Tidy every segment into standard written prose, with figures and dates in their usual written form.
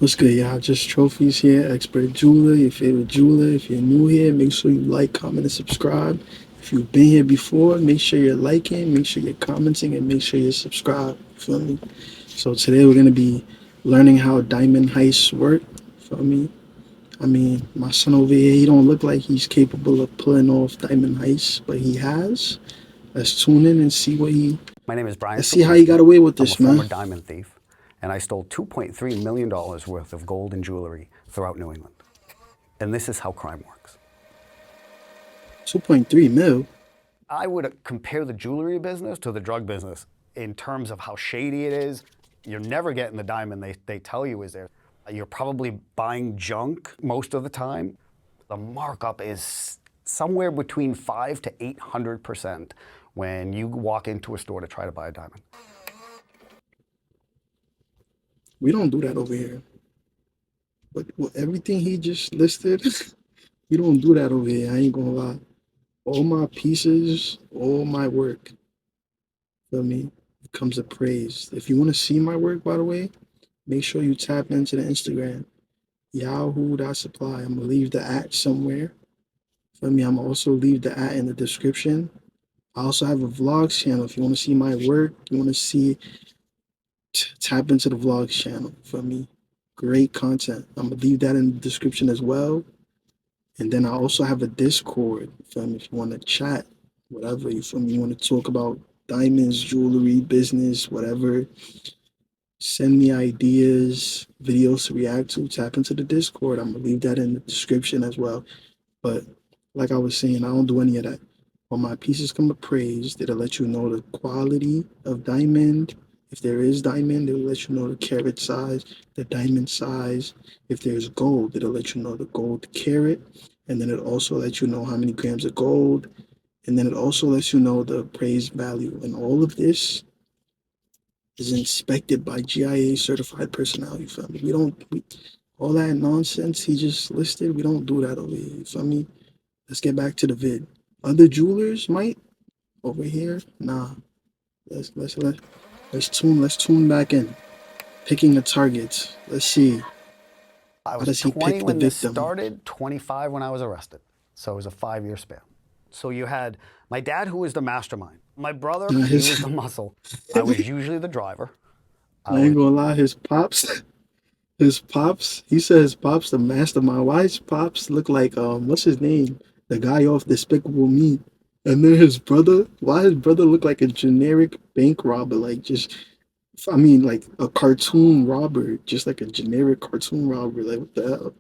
What's good, y'all? Just trophies here, expert jeweler, your favorite jeweler. If you're new here, make sure you like, comment, and subscribe. If you've been here before, make sure you're liking, make sure you're commenting, and make sure you're subscribed. Feel me? So today we're gonna be learning how diamond heists work. Feel me? I mean, my son over here, he don't look like he's capable of pulling off diamond heists, but he has. Let's tune in and see what he. My name is Brian. Let's see how he got away with I'm a this, former man. diamond thief, and I stole $2.3 million worth of gold and jewelry throughout New England. And this is how crime works. 2.3 mil. I would compare the jewelry business to the drug business in terms of how shady it is. You're never getting the diamond they tell you is there. You're probably buying junk most of the time. The markup is somewhere between 5 to 800% when you walk into a store to try to buy a diamond. We don't do that over here. But everything he just listed, we don't do that over here. I ain't gonna lie. All my pieces, all my work, feel me, comes appraised. If you want to see my work, by the way, make sure you tap into the Instagram, Yahoo.supply. I'm gonna leave the at somewhere. Feel me? I'm also leave the at in the description. I also have a vlogs channel. If you want to see my work, you want to see, tap into the vlogs channel. Feel me? Great content. I'm gonna leave that in the description as well. And then I also have a Discord, feel me, if you want to chat, whatever, you feel me, you want to talk about diamonds, jewelry, business, whatever, send me ideas, videos to react to, tap into the Discord. I'm going to leave that in the description as well. But like I was saying, I don't do any of that. When my pieces come appraised, it'll let you know the quality of diamond. If there is diamond, it'll let you know the carat size, the diamond size. If there's gold, it'll let you know the gold carat. And then it also lets you know how many grams of gold. And then it also lets you know the appraised value. And all of this is inspected by GIA certified personnel. You feel me? All that nonsense he just listed, we don't do that over here. You feel me? Let's get back to the vid. Other jewelers might over here. Nah. Let's tune back in. Picking the targets. Let's see. I How was does he 20 pick the when this victim? started, 25 when I was arrested. So it was a 5-year span. So you had my dad, who was the mastermind. My brother, Nah, he was the muscle. I was usually the driver. I ain't gonna lie, his pops, his pops, he said his pops the mastermind. Why his pops look like what's his name? The guy off Despicable Me. And then his brother, why his brother look like a generic bank robber, like just I mean like a cartoon robber, just like a generic cartoon robber, like what the hell?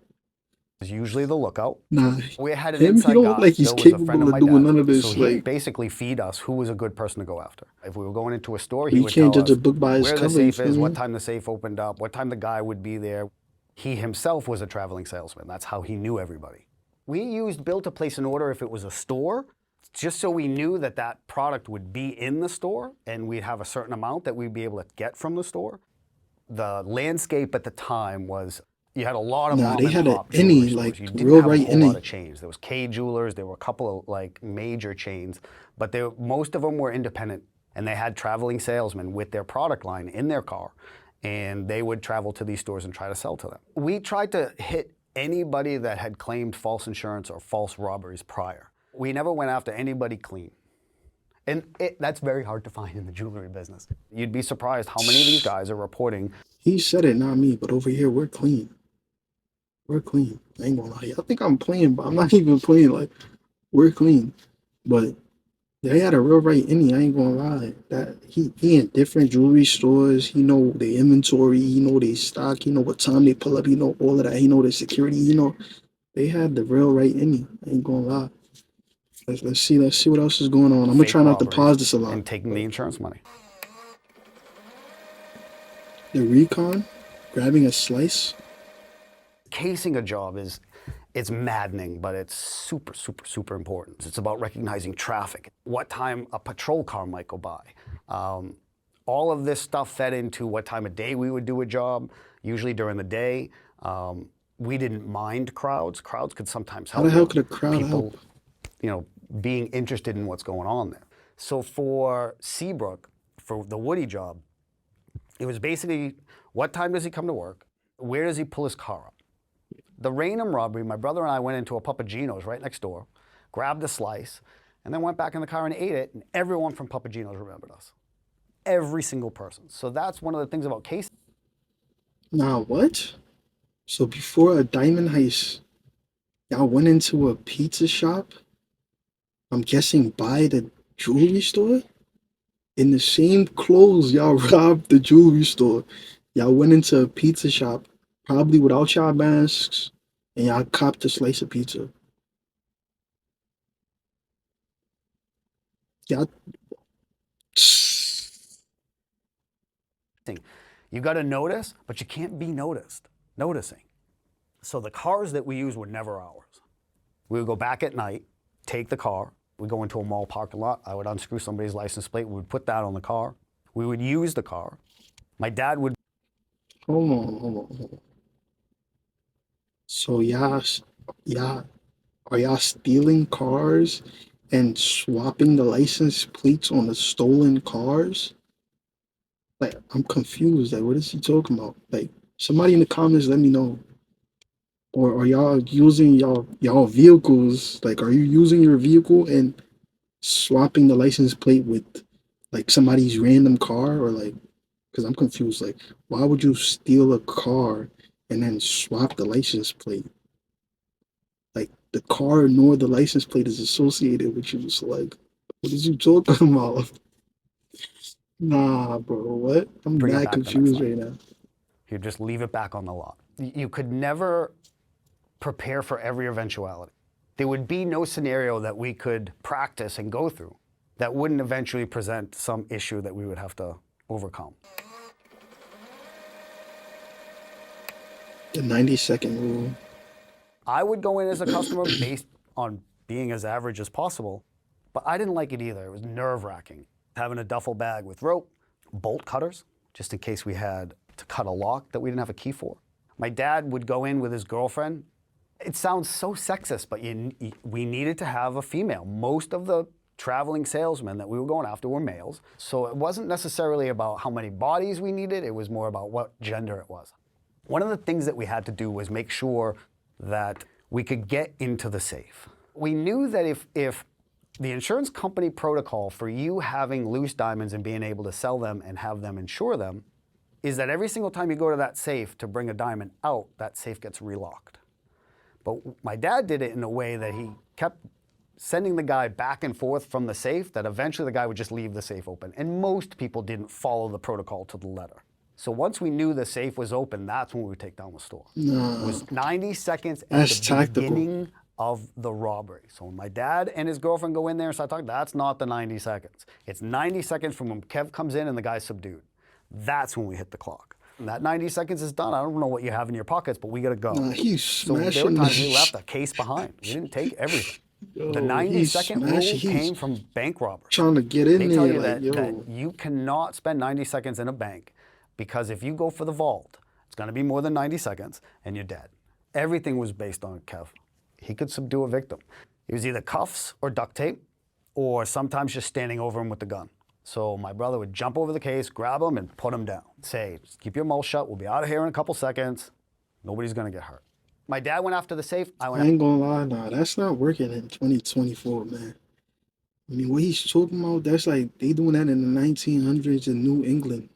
Was usually the lookout. Nah, We had an him, he inside don't look guy. like he's Bill was a friend capable of of my doing dad's. none of So this, he like basically feed us who was a good person to go after. If we were going into a store, he we would can't tell judge a us book by its where the cover, you safe feel is, what me? time the safe opened up, what time the guy would be there. He himself was a traveling salesman. That's how he knew everybody. We used Bill to place an order if it was a store, just so we knew that that product would be in the store and we'd have a certain amount that we'd be able to get from the store. The landscape at the time was you had a lot of Nah, mom they and had a pop jewelry any stores. like You didn't real have a right whole lot any. of chains. There was K Jewelers. There were a couple of like major chains, but most of them were independent, and they had traveling salesmen with their product line in their car, and they would travel to these stores and try to sell to them. We tried to hit anybody that had claimed false insurance or false robberies prior. We never went after anybody clean. And that's very hard to find in the jewelry business. You'd be surprised how many of these guys are reporting. He said it, not me, but over here we're clean. We're clean. I ain't gonna lie. I think I'm playing, but I'm not even playing. Like we're clean. But they had a real right any. I ain't gonna lie. That he in different jewelry stores. He know the inventory. He know they stock. He know what time they pull up. He know all of that. He know the security. He know they had the real right any. I ain't gonna lie. Let's see what else is going on. I'm gonna Fake try not to robberies pause this a lot. and taking the insurance money. The recon, grabbing a slice. Casing a job is it's maddening, but it's super, super, super important. It's about recognizing traffic, what time a patrol car might go by. All of this stuff fed into what time of day we would do a job, usually during the day. We didn't mind crowds. Crowds could sometimes How the help hell you. could a crowd People, help? being interested in what's going on there. So for Seabrook, for the Woody job, it was basically what time does he come to work? Where does he pull his car up? The Raynham robbery, my brother and I went into a Papagino's right next door, grabbed a slice, and then went back in the car and ate it, and everyone from Papagino's remembered us. Every single person. So that's one of the things about case. Nah, what? So before a diamond heist, y'all went into a pizza shop? I'm guessing by the jewelry store? In the same clothes y'all robbed the jewelry store, y'all went into a pizza shop, probably without y'all masks, and y'all copped a slice of pizza. Y'all, You got to notice, but you can't be noticing. So the cars that we used were never ours. We would go back at night, take the car, we'd go into a mall parking lot, I would unscrew somebody's license plate, we would put that on the car, we would use the car. My dad would. hold on. So y'all, are y'all stealing cars and swapping the license plates on the stolen cars? Like, I'm confused. Like, what is he talking about? Like, somebody in the comments, let me know. Or are y'all using y'all vehicles? Like, are you using your vehicle and swapping the license plate with like somebody's random car? Or like, because I'm confused. Like, why would you steal a car and then swap the license plate? Like, the car nor the license plate is associated with you. So like, what is you talking about? Nah, bro. What? I'm bring it that back the next confused night. right now. He'd just leave it back on the lot. You could never prepare for every eventuality. There would be no scenario that we could practice and go through that wouldn't eventually present some issue that we would have to overcome. The 90-second rule. I would go in as a customer based on being as average as possible, but I didn't like it either. It was nerve-wracking. Having a duffel bag with rope, bolt cutters, just in case we had to cut a lock that we didn't have a key for. My dad would go in with his girlfriend. It sounds so sexist, but we needed to have a female. Most of the traveling salesmen that we were going after were males, so it wasn't necessarily about how many bodies we needed, it was more about what gender it was. One of the things that we had to do was make sure that we could get into the safe. We knew that if the insurance company protocol for you having loose diamonds and being able to sell them and have them insure them is that every single time you go to that safe to bring a diamond out, that safe gets relocked. But my dad did it in a way that he kept sending the guy back and forth from the safe, that eventually the guy would just leave the safe open. And most people didn't follow the protocol to the letter. So once we knew the safe was open, that's when we would take down the store. Nah, It was 90 seconds at that's the tactical. beginning of the robbery. So when my dad and his girlfriend go in there and start talking, that's not the 90 seconds. It's 90 seconds from when Kev comes in and the guy's subdued. That's when we hit the clock. And that 90 seconds is done. I don't know what you have in your pockets, but we gotta go. Nah, he's So there were smashing times we the left a case behind. We didn't take everything. The Yo, 90-second rule he's came from bank robbers. trying to get in They there. tell you Like, that you cannot spend 90 seconds in a bank because if you go for the vault, it's going to be more than 90 seconds and you're dead. Everything was based on Kev. He could subdue a victim. It was either cuffs or duct tape or sometimes just standing over him with the gun. So my brother would jump over the case, grab him, and put him down. Say, just keep your mouth shut. We'll be out of here in a couple seconds. Nobody's going to get hurt. My dad went after the safe. I I ain't gonna lie, nah, that's not working in 2024, man. I mean, what he's talking about, that's like they doing that in the 1900s in New England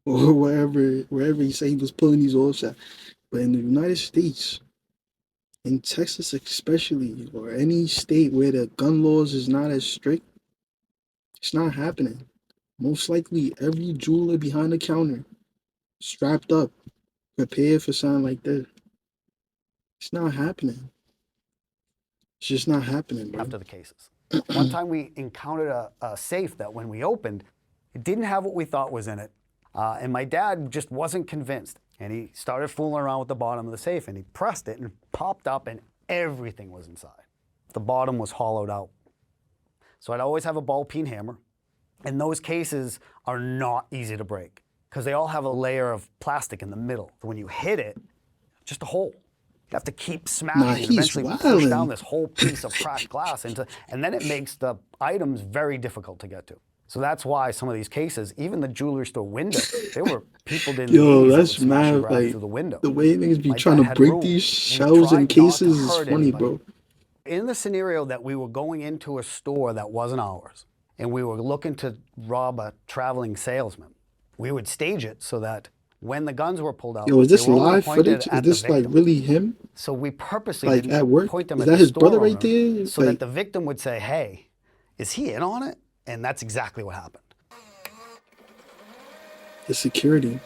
or wherever he said he was pulling these off shots. But in the United States, in Texas especially, or any state where the gun laws is not as strict, it's not happening. Most likely, every jeweler behind the counter, strapped up, prepared for something like this. It's not happening. It's just not happening, bro. after the cases. One time we encountered a safe that when we opened, it didn't have what we thought was in it. And my dad just wasn't convinced. And he started fooling around with the bottom of the safe and he pressed it and it popped up and everything was inside. The bottom was hollowed out. So I'd always have a ball peen hammer. And those cases are not easy to break because they all have a layer of plastic in the middle. So when you hit it, just a hole. You have to keep smashing Nah, and he's eventually push wildin'. down this whole piece of cracked glass into, and then it makes the items very difficult to get to. So that's why some of these cases, even the jewelry store window, there were people in the Yo, 80s that would that's smash and mad. grab Like through the window. the way niggas be My trying dad to had break room. these We shells and tried not to cases is hurt funny, anybody. bro. In the scenario that we were going into a store that wasn't ours, and we were looking to rob a traveling salesman, we would stage it so that when the guns were pulled out, Yo, is they this were only live pointed footage? Is at the this like victim. really him? So we purposely Like didn't at work? point them Is at that the his store brother right owner, there? so Like, that the victim would say, hey, is he in on it? And that's exactly what happened. the security.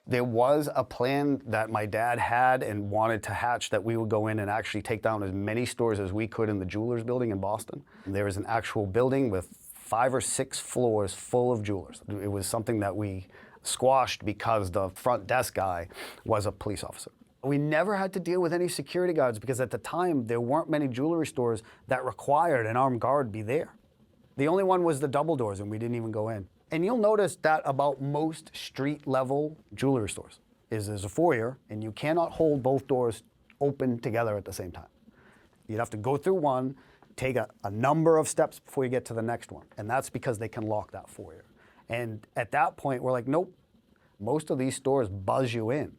There was a plan that my dad had and wanted to hatch that we would go in and actually take down as many stores as we could in the Jewelers building in Boston. There was an actual building with 5 or 6 floors full of jewelers. It was something that we squashed because the front desk guy was a police officer. We never had to deal with any security guards because at the time there weren't many jewelry stores that required an armed guard be there. The only one was the double doors, and we didn't even go in. And you'll notice that about most street level jewelry stores is there's a foyer, and you cannot hold both doors open together at the same time. You'd have to go through one, take a number of steps before you get to the next one. And that's because they can lock that foyer. And at that point, we're like, nope, most of these stores buzz you in.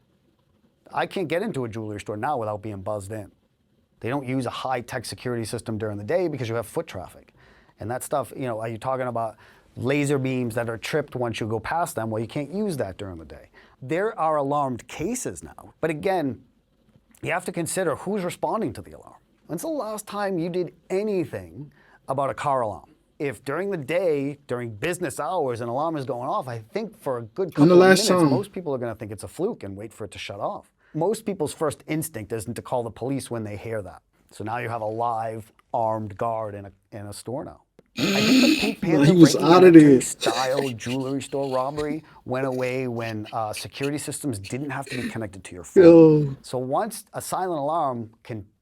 I can't get into a jewelry store now without being buzzed in. They don't use a high-tech security system during the day because you have foot traffic. And that stuff, you know, are you talking about laser beams that are tripped once you go past them? Well, you can't use that during the day. There are alarmed cases now. But again, you have to consider who's responding to the alarm. When's the last time you did anything about a car alarm? If during the day, during business hours, an alarm is going off, I think for a good When the couple of last minutes, time? most people are going to think it's a fluke and wait for it to shut off. Most people's first instinct isn't to call the police when they hear that. So now you have a live armed guard in a store now. I think the Pink No, Panther he was breaking out and of there. entering style jewelry store robbery went away when security systems didn't have to be connected to your phone. Yo, So once a silent alarm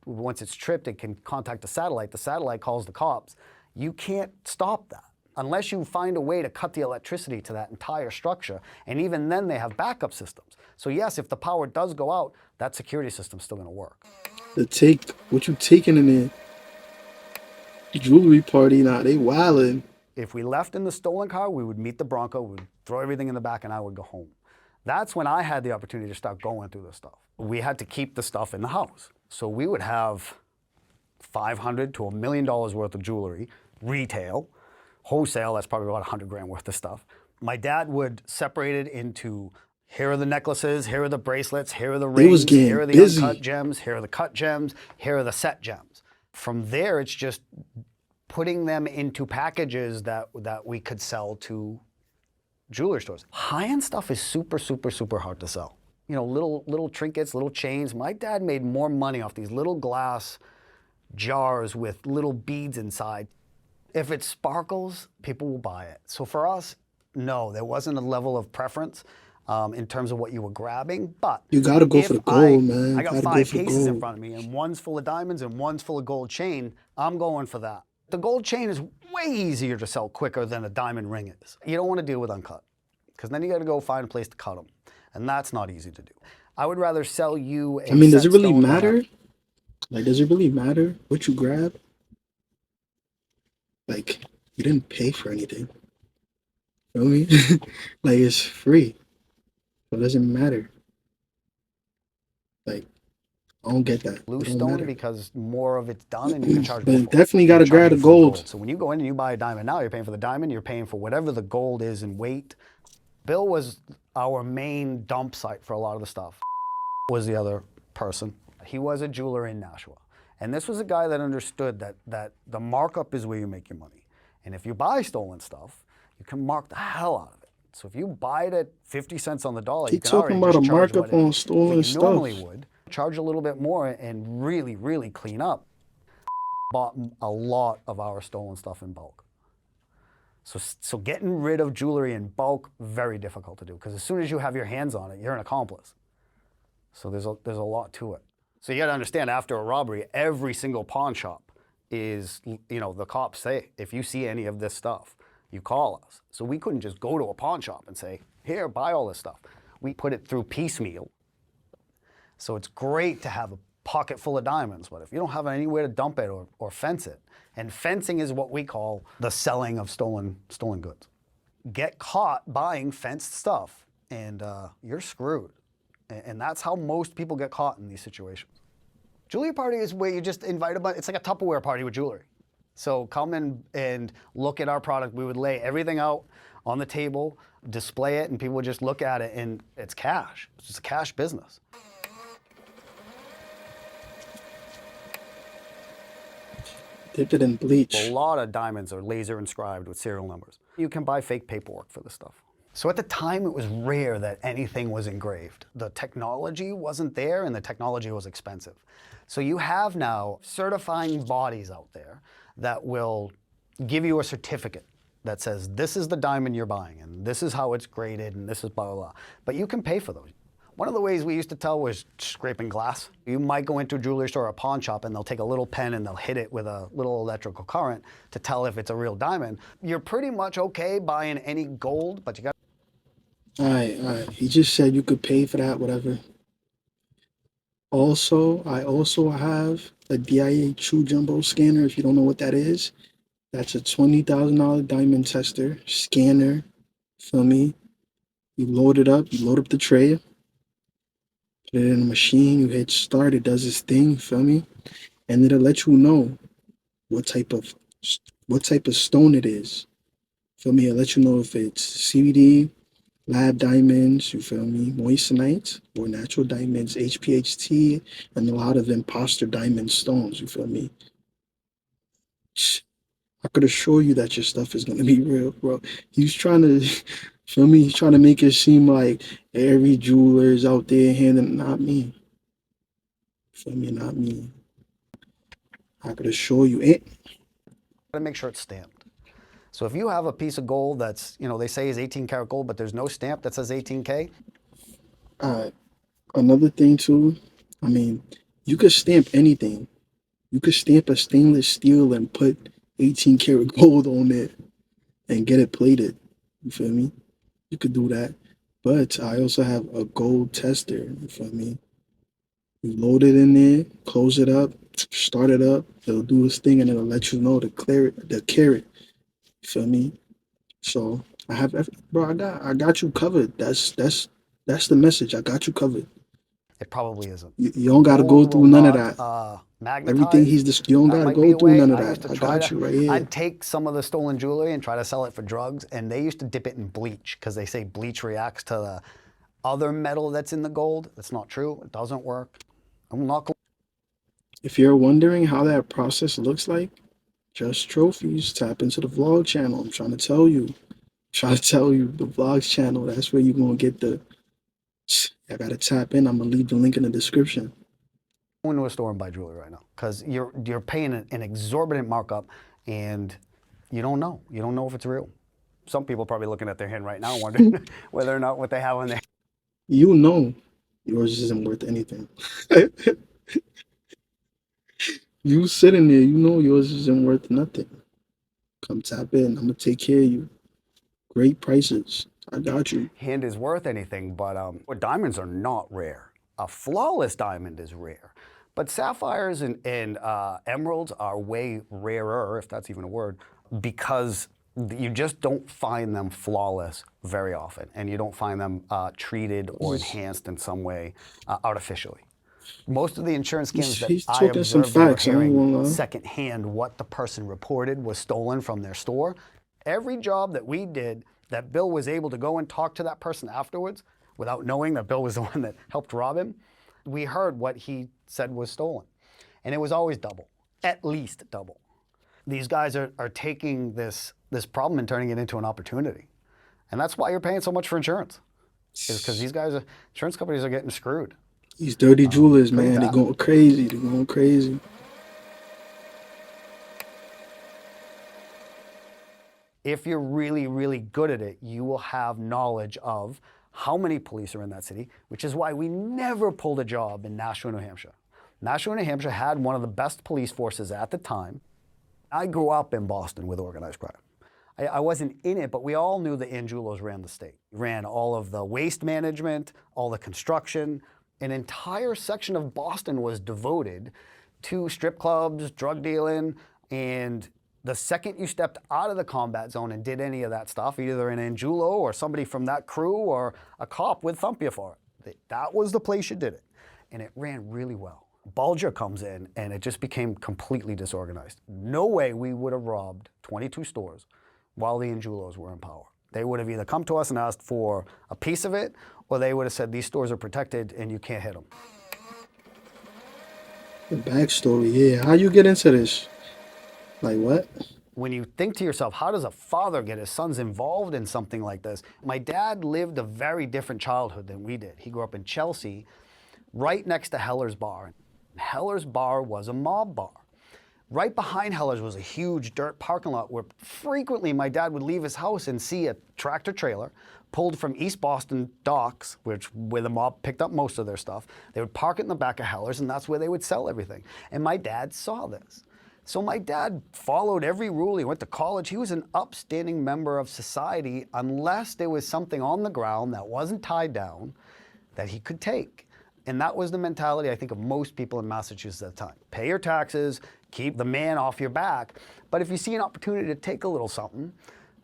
once it's tripped, it can contact the satellite. The satellite calls the cops. You can't stop that unless you find a way to cut the electricity to that entire structure. And even then, they have backup systems. So yes, if the power does go out, that security system's still going to work. what you taking in there? Jewelry party, nah, they wildin'. If we left in the stolen car, we would meet the Bronco, we'd throw everything in the back, and I would go home. That's when I had the opportunity to start going through this stuff. We had to keep the stuff in the house. So we would have $500 to $1 million worth of jewelry, retail, wholesale, that's probably about 100 grand worth of stuff. My dad would separate it into, here are the necklaces, here are the bracelets, here are the They was rings, getting here are the busy. uncut gems, here are the cut gems, here are the set gems. From there, it's just putting them into packages that we could sell to jewelry stores. High-end stuff is super, super, super hard to sell. You know, little trinkets, little chains. My dad made more money off these little glass jars with little beads inside. If it sparkles, people will buy it. So for us, no, there wasn't a level of preference in terms of what you were grabbing, but You gotta go for the gold, man. I got Gotta go 5 for the cases in gold. front of me, and one's full of diamonds and one's full of gold chain. I'm going for that. The gold chain is way easier to sell quicker than a diamond ring is. You don't want to deal with uncut, because then you got to go find a place to cut them, and that's not easy to do. I would rather sell you a I mean, does set it really stone than matter? Like, does it really matter what you grab? Like, you didn't pay for anything. Feel me? Like, it's free. So it doesn't matter. Like, I don't get that. loose It don't stone matter. because more of it's done and you can charge But more you for it. definitely You gotta can charge grab you the for gold. So when you go in and you buy a diamond now, you're paying for the diamond, you're paying for whatever the gold is in weight. Bill was our main dump site for a lot of the stuff. Was the other person. He was a jeweler in Nashua. And this was a guy that understood that the markup is where you make your money. And if you buy stolen stuff, you can mark the hell out of it. So if you buy it at 50 cents on the dollar, He you can talking already about just a charge markup what on stolen you stuff. normally would. Charge a little bit more and really, really clean up. Bought a lot of our stolen stuff in bulk. So getting rid of jewelry in bulk, very difficult to do, because as soon as you have your hands on it, you're an accomplice. So there's a lot to it. So you got to understand, after a robbery, every single pawn shop is, you know, the cops say, if you see any of this stuff, you call us. So we couldn't just go to a pawn shop and say, here, buy all this stuff. We put it through piecemeal. So it's great to have a pocket full of diamonds. But if you don't have anywhere to dump it or fence it, and fencing is what we call the selling of stolen goods. Get caught buying fenced stuff, and you're screwed. And that's how most people get caught in these situations. Jewelry party is where you just invite a bunch. It's like a Tupperware party with jewelry. So come in and look at our product. We would lay everything out on the table, display it, and people would just look at it, and it's cash. It's just a cash business. Dip it in bleach. A lot of diamonds are laser inscribed with serial numbers. You can buy fake paperwork for this stuff. So at the time, it was rare that anything was engraved. The technology wasn't there, and the technology was expensive. So you have now certifying bodies out there that will give you a certificate that says this is the diamond you're buying, and this is how it's graded, and this is blah, blah, blah. But you can pay for those. One of the ways we used to tell was scraping glass. You might go into a jewelry store or a pawn shop, and they'll take a little pen and they'll hit it with a little electrical current to tell if it's a real diamond. You're pretty much okay buying any gold, but you got. All right. He just said you could pay for that, whatever. Also, I also have a DIA True Jumbo scanner. If you don't know what that is, that's a $20,000 diamond tester scanner. Feel me? You load it up. You load up the tray. Put it in a machine. You hit start. It does its thing. Feel me? And it'll let you know what type of stone it is. Feel me? It'll let you know if it's CBD, lab diamonds, you feel me, moissanite, or natural diamonds, HPHT, and a lot of imposter diamond stones, you feel me. I could assure you that your stuff is gonna be real, bro. He's trying to, feel me, he's trying to make it seem like every jeweler is out there handing, not me. Feel me, not me. I could assure you it. Gotta make sure it's stamped. So if you have a piece of gold that's, they say is 18 karat gold, but there's no stamp that says 18K. Another thing too, I mean, you could stamp anything. You could stamp a stainless steel and put 18 karat gold on it and get it plated. You feel me? You could do that. But I also have a gold tester. You feel me? You load it in there, close it up, start it up. It'll do its thing, and it'll let you know the carat. You feel me? So I have, bro. I got you covered. That's the message. I got you covered. It probably isn't. You don't got to go Gold through will none of not, that. magnetize. Everything he's just, you don't got to might be go a through way. none of I used that. to I try got to- you right here. I'd take some of the stolen jewelry and try to sell it for drugs, and they used to dip it in bleach because they say bleach reacts to the other metal that's in the gold. That's not true. It doesn't work. I'm not going. If you're wondering how that process looks like, just trophies. Tap into the vlog channel. I'm trying to tell you. The vlogs channel. That's where you're gonna get the. I gotta tap in. I'm gonna leave the link in the description. Go into a store and buy jewelry right now because you're paying an exorbitant markup, and you don't know. You don't know if it's real. Some people are probably looking at their hand right now, wondering whether or not what they have on there. You know, yours isn't worth anything. You sitting there, you know yours isn't worth nothing. Come tap in. I'm gonna take care of you. Great prices. I got you. Hand is worth anything, but diamonds are not rare. A flawless diamond is rare, but sapphires and emeralds are way rarer, if that's even a word, because you just don't find them flawless very often, and you don't find them treated or enhanced in some way artificially. Most of the insurance scams He's that I talking some observed or facts. I ain't gonna hearing lie. secondhand what the person reported was stolen from their store. Every job that we did that Bill was able to go and talk to that person afterwards without knowing that Bill was the one that helped rob him, we heard what he said was stolen. And it was always double, at least double. These guys are taking this problem and turning it into an opportunity. And that's why you're paying so much for insurance, is because these guys, insurance companies are getting screwed. These dirty jewelers, pretty man, they're bad. going crazy. They're going crazy. If you're really, really good at it, you will have knowledge of how many police are in that city, which is why we never pulled a job in Nashua, New Hampshire. Nashua, New Hampshire had one of the best police forces at the time. I grew up in Boston with organized crime. I wasn't in it, but we all knew the Angelos ran the state. Ran all of the waste management, all the construction, An entire section of Boston was devoted to strip clubs, drug dealing, and the second you stepped out of the combat zone and did any of that stuff, either an Angulo or somebody from that crew or a cop would thump you for it. That was the place you did it. And it ran really well. Bulger comes in and it just became completely disorganized. No way we would have robbed 22 stores while the Angulos were in power. They would have either come to us and asked for a piece of it, or they would have said, these stores are protected and you can't hit them. The backstory, yeah. How you get into this? Like what? When you think to yourself, how does a father get his sons involved in something like this? My dad lived a very different childhood than we did. He grew up in Chelsea, right next to Heller's Bar. Heller's Bar was a mob bar. Right behind Heller's was a huge dirt parking lot where frequently my dad would leave his house and see a tractor trailer pulled from East Boston docks, where the mob picked up most of their stuff. They would park it in the back of Heller's, and that's where they would sell everything. And my dad saw this. So my dad followed every rule. He went to college. He was an upstanding member of society unless there was something on the ground that wasn't tied down that he could take. And that was the mentality, I think, of most people in Massachusetts at the time. Pay your taxes, keep the man off your back, but if you see an opportunity to take a little something,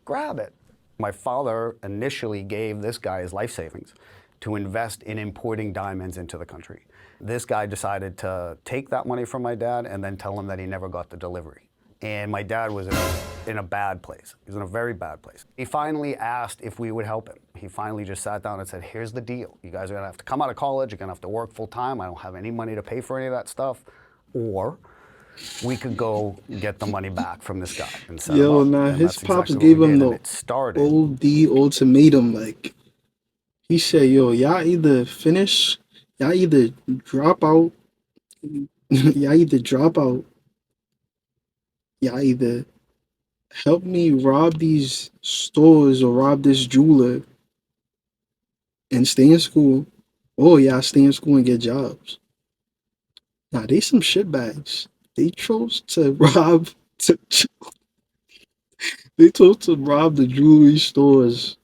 grab it. My father initially gave this guy his life savings to invest in importing diamonds into the country. This guy decided to take that money from my dad and then tell him that he never got the delivery. And my dad was in a bad place. He was in a very bad place. He finally asked if we would help him. He finally just sat down and said, here's the deal. You guys are gonna have to come out of college, you're gonna have to work full time. I don't have any money to pay for any of that stuff. Or we could go get the money back from this guy and set him Yo, up. nah, And his that's pops exactly gave what we him did. the And it started. OD ultimatum. Like, he said, yo, y'all either finish, y'all either drop out, y'all either drop out, y'all either help me rob these stores or rob this jeweler and stay in school, or y'all stay in school and get jobs. Nah, they some shitbags. They chose to rob, to, they chose to rob the jewelry stores.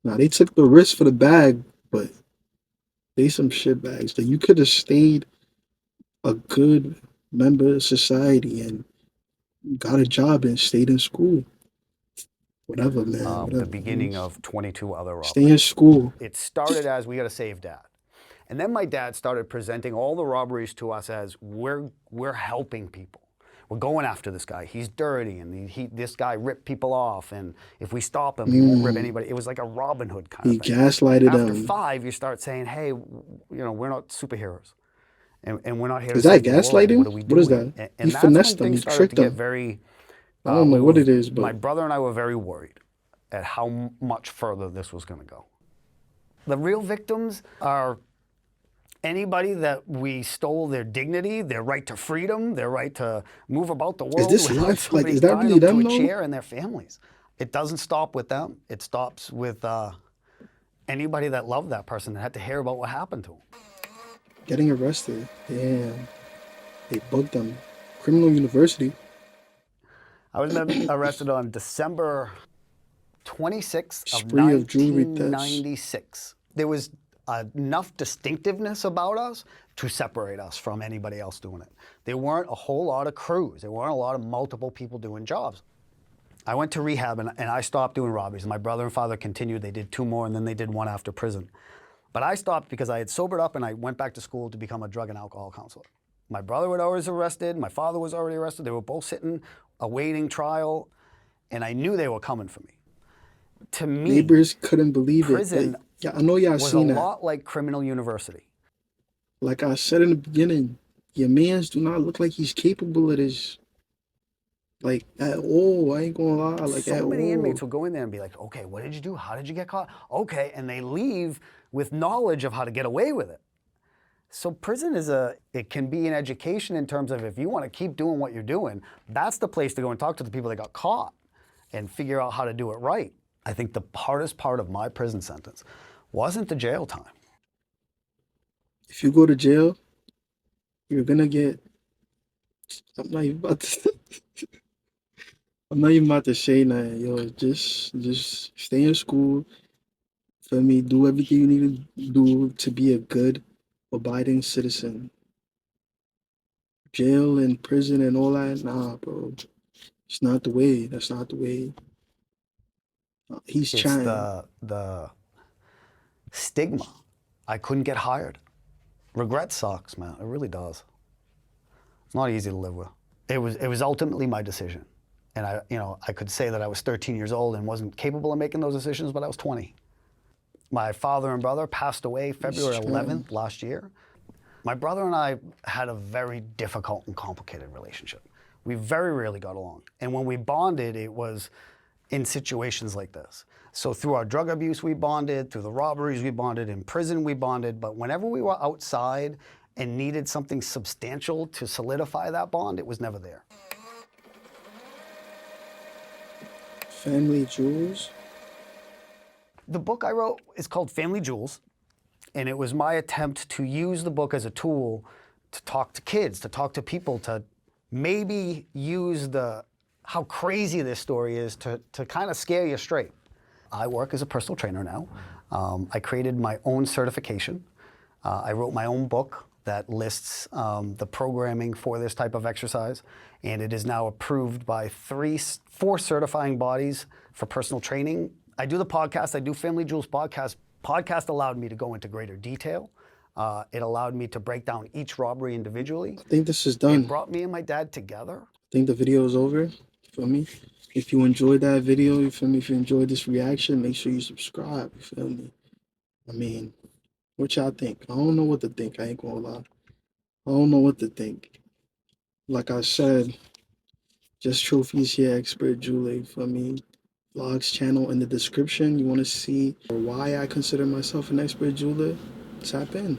Now they took the risk for the bag, but they some shitbags. Like you could have stayed a good member of society and got a job and stayed in school. Whatever, man. The Whatever. beginning of 22 other Stay in robberies. school. It started as we got to save dad. And then my dad started presenting all the robberies to us as we're helping people. We're going after this guy. He's dirty, and this guy ripped people off. And if we stop him, he won't rip anybody. It was like a Robin Hood kind He of thing. gaslighted After them. 5, you start saying, "Hey, we're not superheroes, and we're not here to Is that save the world. What gaslighting? are we What is doing?" that? And He that's when finessed them. He things started to tricked get them. very. I don't know what it is, My but brother and I were very worried at how much further this was going to go. The real victims are anybody that we stole their dignity, their right to freedom, their right to move about the is world this without life? Like, somebody is that tying really them to them a though? chair, and their families. It doesn't stop with them. It stops with anybody that loved that person and had to hear about what happened to them. Getting arrested. Damn. They booked them. Criminal University. I was arrested on December 26th of Spree of jewelry thefts. 1996. There was enough distinctiveness about us to separate us from anybody else doing it. There weren't a whole lot of crews. There weren't a lot of multiple people doing jobs. I went to rehab and I stopped doing robberies. My brother and father continued. They did 2 more and then they did 1 after prison. But I stopped because I had sobered up and I went back to school to become a drug and alcohol counselor. My brother was always arrested. My father was already arrested. They were both sitting, awaiting trial, and I knew they were coming for me. To me, Neighbors couldn't believe it. prison Like, yeah, I know y'all was a seen that. lot like criminal university. Like I said in the beginning, your mans do not look like he's capable of this. Like at all. I ain't gonna lie. Like at So many all. inmates will go in there and be like, okay, what did you do? How did you get caught? Okay, and they leave with knowledge of how to get away with it. So prison it can be an education in terms of if you want to keep doing what you're doing, that's the place to go and talk to the people that got caught and figure out how to do it right. I think the hardest part of my prison sentence wasn't the jail time. If you go to jail, you're gonna get. I'm not even about to. I'm not even about to say nothing, yo. Just stay in school. Feel me? Do everything you need to do to be a good abiding citizen. Jail and prison and all that, nah, bro. It's not the way. That's not the way. He's It's trying. the stigma. I couldn't get hired. Regret sucks, man. It really does. It's not easy to live with. It was ultimately my decision. And I could say that I was 13 years old and wasn't capable of making those decisions, but I was 20. My father and brother passed away February 11th last year. My brother and I had a very difficult and complicated relationship. We very rarely got along. And when we bonded, it was in situations like this. So through our drug abuse, we bonded, through the robberies, we bonded, in prison, we bonded. But whenever we were outside and needed something substantial to solidify that bond, it was never there. Family jewels. The book I wrote is called Family Jewels, and it was my attempt to use the book as a tool to talk to kids, to talk to people, to maybe use how crazy this story is to kind of scare you straight. I work as a personal trainer now. I created my own certification. I wrote my own book that lists the programming for this type of exercise, and it is now approved by 4 certifying bodies for personal training. I do the podcast. I do Family Jewels podcast. Podcast allowed me to go into greater detail. It allowed me to break down each robbery individually. I think this is done. It brought me and my dad together. I think the video is over. You feel me? If you enjoyed that video, you feel me? If you enjoyed this reaction, make sure you subscribe. You feel me? I mean, what y'all think? I don't know what to think. I ain't gonna lie. I don't know what to think. Like I said, just trophies here, expert jeweler. You feel me? Vlogs channel in the description. You want to see why I consider myself an expert jeweler? Tap in.